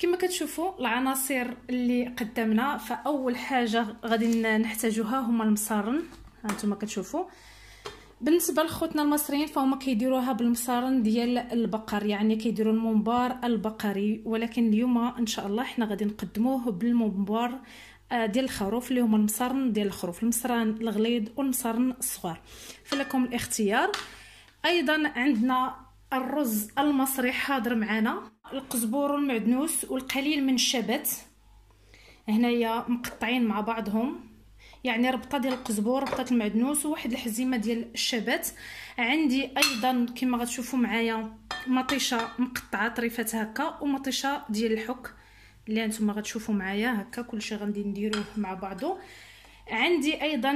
كما كتشوفوا العناصر اللي قدامنا، فاول حاجه غادي نحتاجوها هما المصارن. هانتوما كتشوفوا بالنسبه لخوتنا المصريين فهما كيديروها بالمصارن ديال البقر، يعني كيديروا المنبار البقري، ولكن اليوم ان شاء الله حنا غادي نقدموه بالمنبار ديال الخروف اللي هما المصارن ديال الخروف، المصران الغليظ والمصارن الصغار، فلكم الاختيار. ايضا عندنا الرز المصري حاضر معنا، القزبور والمعدنوس والقليل من الشبت هنايا مقطعين مع بعضهم، يعني ربطه ديال القزبور ربطه المعدنوس وواحد الحزيمه ديال الشبت. عندي ايضا كما غتشوفوا معايا مطيشه مقطعه طريفات هكا، ومطيشه ديال الحك اللي انتم غتشوفوا معايا هكا، كلشي غادي نديروه مع بعضه. عندي ايضا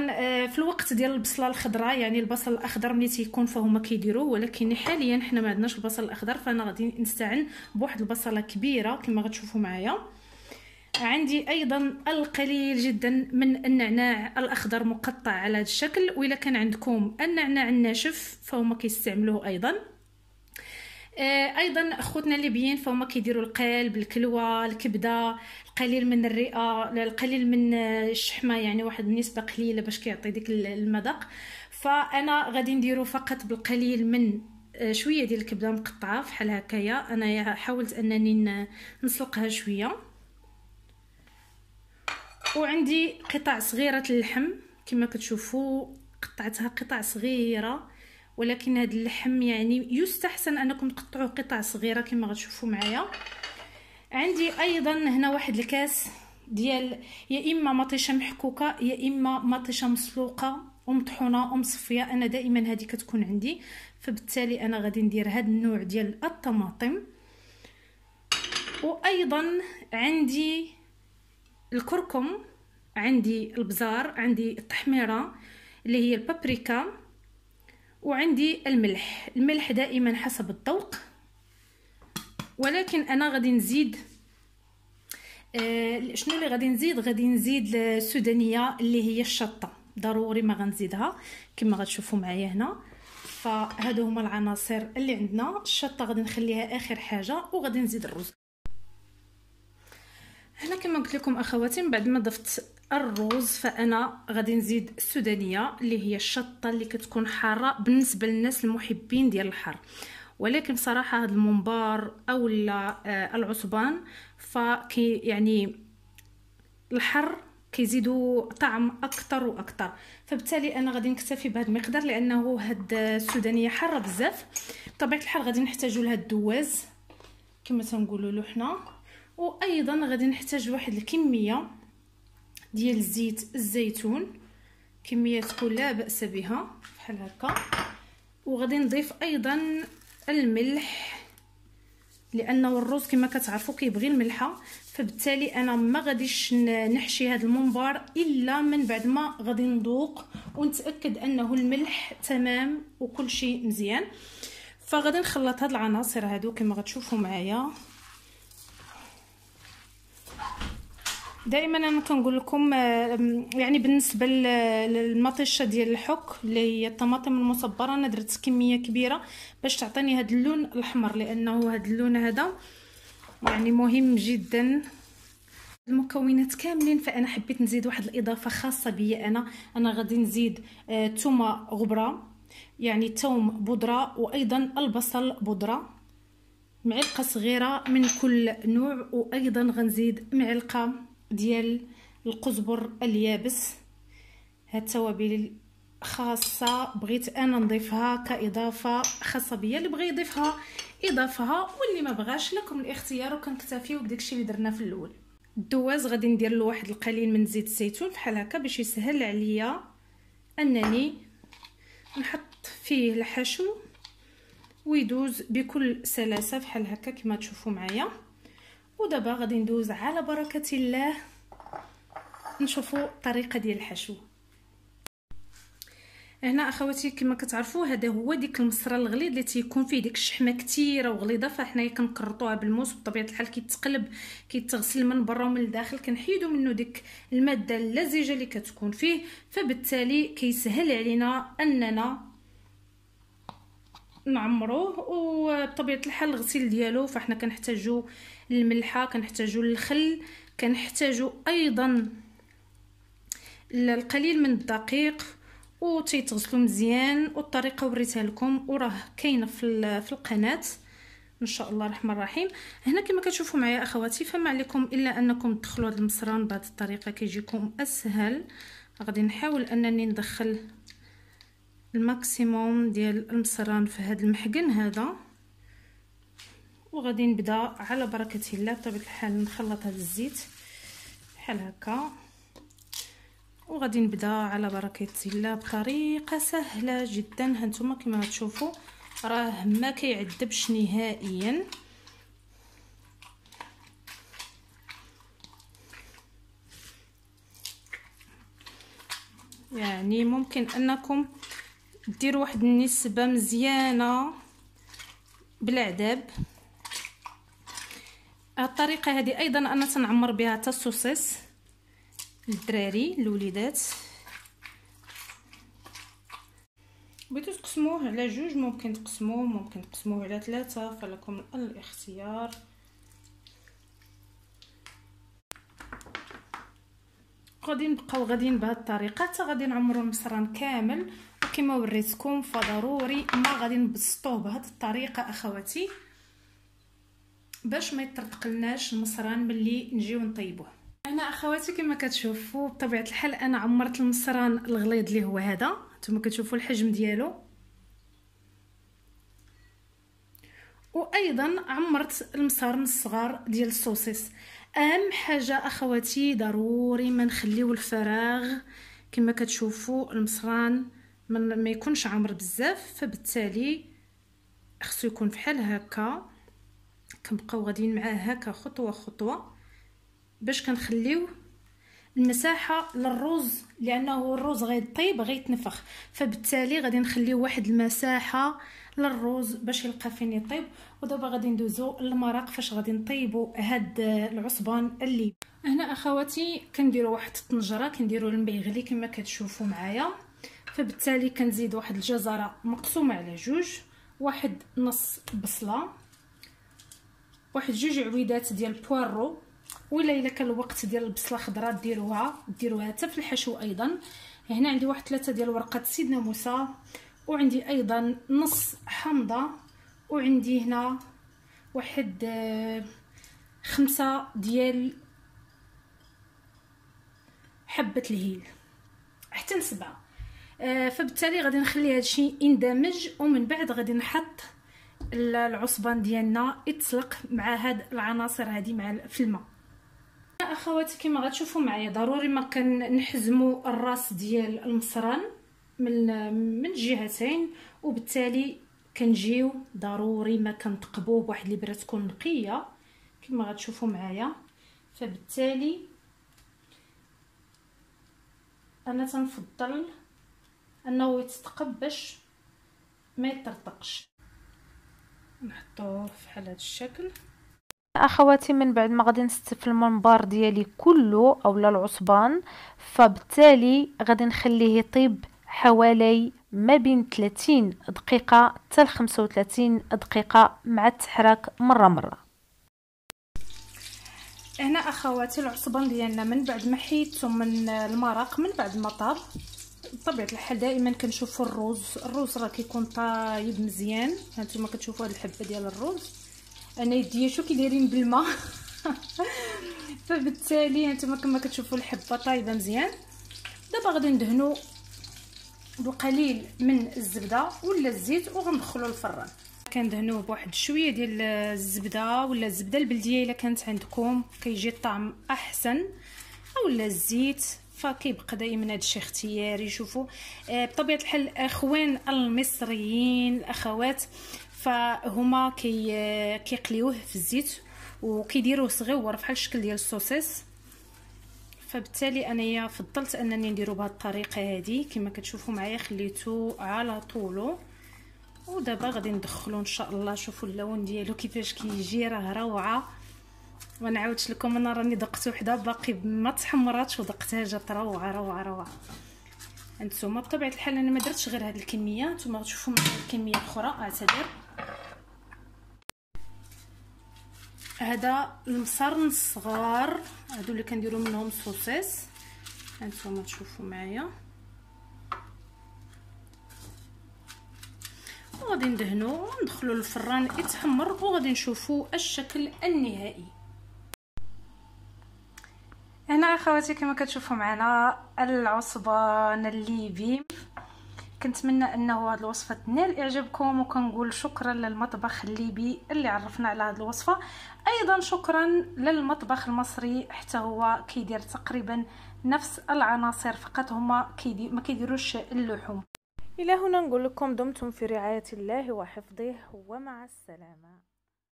في الوقت ديال البصله الخضراء، يعني البصل الاخضر ملي تيكون فهما كيديروه، ولكن حاليا حنا ما عندناش البصل الاخضر، فانا غادي نستعن بواحد البصله كبيره كما غتشوفوا معايا. عندي ايضا القليل جدا من النعناع الاخضر مقطع على هذا الشكل، واذا كان عندكم النعناع الناشف فهما كيستعملوه ايضا. ايضا خوتنا الليبيين فهما كيديروا القلب، الكلوه، الكبده، القليل من الرئه، القليل من الشحمه، يعني واحد النسبه قليله باش كيعطي ديك المذاق. فانا غادي نديرو فقط بالقليل من شويه ديال الكبده مقطعه بحال هكايا. انا حاولت انني نسلقها شويه. وعندي قطع صغيره اللحم كما كتشوفوا، قطعتها قطع صغيره، ولكن هذا اللحم يعني يستحسن انكم تقطعوه قطع صغيره كما غتشوفوا معايا. عندي ايضا هنا واحد الكاس ديال يا اما مطيشه محكوكه يا اما مطيشه مسلوقه ومطحونه ومصفيه، انا دائما هذه كتكون عندي، فبالتالي انا غادي ندير هذا النوع ديال الطماطم. وايضا عندي الكركم، عندي البزار، عندي التحميره اللي هي البابريكا، وعندي الملح دائما حسب الذوق. ولكن انا غادي نزيد شنو اللي غادي نزيد السودانيه اللي هي الشطه، ضروري ما غنزيدها كما غتشوفوا معايا هنا. فهادو هما العناصر اللي عندنا. الشطه غادي نخليها اخر حاجه، وغادي نزيد الرز. هنا كما قلت لكم اخواتي، من بعد ما ضفت الرز فانا غادي نزيد السودانيه اللي هي الشطه اللي كتكون حاره بالنسبه للناس المحبين ديال الحار، ولكن بصراحه هذا الممبار او العصبان فكي يعني الحر كيزيدوا طعم اكثر واكثر، فبالتالي انا غادي نكتفي بهذا المقدار لانه هاد السودانيه حاره بزاف. بطبيعه الحال غادي نحتاجوا لها الدواز كما تنقولوا له حنا، وايضا غادي نحتاج واحد الكميه ديال زيت الزيتون، كميه تكون لا باس بها بحال هكا. وغادي نضيف ايضا الملح لانه الرز كما كتعرفوا كيبغي الملحه، فبالتالي انا ما غاديش نحشي هذا الممبار الا من بعد ما غادي نذوق ونتاكد انه الملح تمام وكل شيء مزيان. فغادي نخلط هاد العناصر هادو كما غتشوفوا معايا. دائما انا كنقول لكم يعني بالنسبه للمطيشه ديال الحك اللي هي الطماطم المصبره، انا درت كميه كبيره باش تعطيني هذا اللون الاحمر، لانه هذا اللون هذا يعني مهم جدا. المكونات كاملين، فانا حبيت نزيد واحد الاضافه خاصه بيا انا غادي نزيد ثومه غبره، يعني ثوم بودره، وايضا البصل بودره، معلقه صغيره من كل نوع، وايضا غنزيد معلقه ديال القزبر اليابس. هاد التوابل خاصه بغيت انا نضيفها كاضافه خاصه بيا، اللي بغى يضيفها يضيفها واللي ما بغاش لكم الاختيار، وكنكتفيو بداكشي اللي درنا في الاول. الدواز غادي ندير له واحد القليل من زيت الزيتون بحال هكا باش يسهل عليا انني نحط فيه الحشو ويدوز بكل سلاسه بحال هكا كما تشوفوا معايا. ودابا غادي ندوز على بركه الله نشوفوا الطريقه ديال الحشو. هنا اخواتي كما كتعرفوا هذا هو ديك المصرى الغليظ اللي تيكون فيه ديك الشحمه كثيره وغليظه، فحنايا كنكرطوها بالموس، بطبيعه الحال كيتقلب كيتغسل من برا ومن الداخل، كنحيدوا منه ديك الماده اللزجه اللي كتكون فيه، فبالتالي كيسهل علينا اننا نعمروه. وبطبيعه الحال الغسيل ديالو فاحنا كنحتاجو الملحه، كنحتاجو الخل، كنحتاجو ايضا القليل من الدقيق، وتيتغسلوا مزيان. والطريقه وريتها لكم وراه كاينه في القناه ان شاء الله الرحمن الرحيم. هنا كما كتشوفوا معايا اخواتي فما عليكم الا انكم تدخلوا هذا المصران بهذه الطريقه كيجيكم اسهل. غادي نحاول انني ندخل الماكسيموم ديال المصران في هذا المحقن هذا، وغادي نبدا على بركه الله بطبيعه الحال نخلط هذا الزيت بحال هكا، وغادي نبدا على بركه الله بطريقه سهله جدا. هانتوما كما تشوفوا راه ما كيعذبش نهائيا. يعني ممكن انكم ديروا واحد النسبه مزيانه بالعذاب. الطريقه هذه ايضا انا تنعمر بها حتى السوسيس للدراري الوليدات. بغيتو تقسموه على جوج ممكن تقسموه، ممكن تقسموه على 3، فلكم الاختيار. غادي نبقاو غاديين بهذه الطريقه حتى غادي نعمروا المصران كامل. وكما وريتكم فضروري ما غادي نبسطوه بهذه الطريقه اخواتي باش ما يطرطقلناش المصران ملي نجيو نطيبوه. هنا اخواتي كما كتشوفوا بطبيعه الحال انا عمرت المصران الغليظ اللي هو هذا، نتوما كتشوفوا الحجم ديالو. وايضا عمرت المصارن الصغار ديال السوسيس. اهم حاجه اخواتي ضروري ما نخليو الفراغ، كما كتشوفوا المصران ما يكونش عامر بزاف، فبالتالي خصو يكون بحال هكا. كنبقاو غاديين معاه هكا خطوه خطوه باش كنخليو المساحه للرز، لانه الرز غيطيب غيتنفخ، فبالتالي غادي نخليو واحد المساحه للرز باش يلقى فين يطيب. ودابا غادي ندوزو للمرق فاش غادي نطيبوا هاد العصبان اللي هنا اخواتي. كنديروا واحد الطنجره كنديروا الماء يغلي كما كتشوفوا معايا، فبالتالي كنزيد واحد الجزره مقسومه على جوج، واحد نص بصله، واحد جوج عويدات ديال البوارو، ولا الا كان الوقت ديال البصله خضراء ديروها حتى في الحشو ايضا. هنا عندي واحد 3 ديال ورقات سيدنا موسى، وعندي ايضا نص حامضه، وعندي هنا واحد 5 ديال حبه الهيل حتى 7. فبالتالي غادي نخلي هادشي يندمج، ومن بعد غادي نحط العصبان ديالنا يتسلق مع هاد العناصر هادي في الماء. اخواتي كما غتشوفوا معايا ضروري ما كنحزموا الراس ديال المصران من جهتين، وبالتالي كنجيو ضروري ما كنثقبوه بواحد الابره تكون نقيه كما غتشوفوا معايا. فبالتالي انا تنفضل انه يتثقب باش ما يطرطقش. نحطوه في هذا الشكل اخواتي. من بعد ما غادي نستف المنبار ديالي كله اولا العصبان، فبالتالي غادي نخليه يطيب حوالي ما بين 30 دقيقه حتى 35 دقيقه مع التحراك مره. هنا اخواتي العصبان ديالنا من بعد ما حيدتو من المرق، من بعد ما طاب بطبيعه الحال دائما كنشوفوا الرز راه كيكون طايب مزيان. هانتوما كتشوفوا هاد الحبه ديال الرز، انا يديا شو كيدايرين بالماء فبالتالي هانتوما كما كتشوفوا الحبه طايبه مزيان. دابا غادي ندهنوا بقليل من الزبده ولا الزيت وغندخلوا الفران. كندهنوه بواحد شويه ديال الزبده ولا الزبده البلديه الا كانت عندكم، كيجي الطعم احسن، اولا الزيت، فكيبقى دائما هادشي اختياري. شوفوا بطبيعه الحال الاخوان المصريين الاخوات فهما كيقليوه في الزيت وكيديروه صغيور بحال الشكل ديال السوسيس، فبالتالي انايا فضلت انني نديرو بهذه الطريقه هذه كما كتشوفوا معايا. خليته على طوله، ودابا غادي ندخلو ان شاء الله. شوفوا اللون ديالو كيفاش كيجي، راه روعه. ونعاودش لكم انا راني دقت وحده باقي ما تحمراتش ودقتها جات روعه روعه روعه. هانتوما بطبيعه الحال انا ما درتش غير هذه الكميه، نتوما غتشوفوا معايا الكميه الاخرى. اعتذر. هذا المصارن الصغار هادو اللي كنديروا منهم صوصيص، هانتوما تشوفوا معايا. وغادي ندهنو وندخلو للفران يتحمر وغادي نشوفوا الشكل النهائي. هنا اخواتي كما كتشوفوا معنا العصبان الليبي. كنتمنى انه هذه الوصفه تنال اعجابكم، وكنقول شكرا للمطبخ الليبي اللي عرفنا على هذه الوصفه. ايضا شكرا للمطبخ المصري، حتى هو كيدير تقريبا نفس العناصر، فقط هما ما كيديروش اللحوم. الى هنا نقول لكم دمتم في رعايه الله وحفظه، ومع السلامه.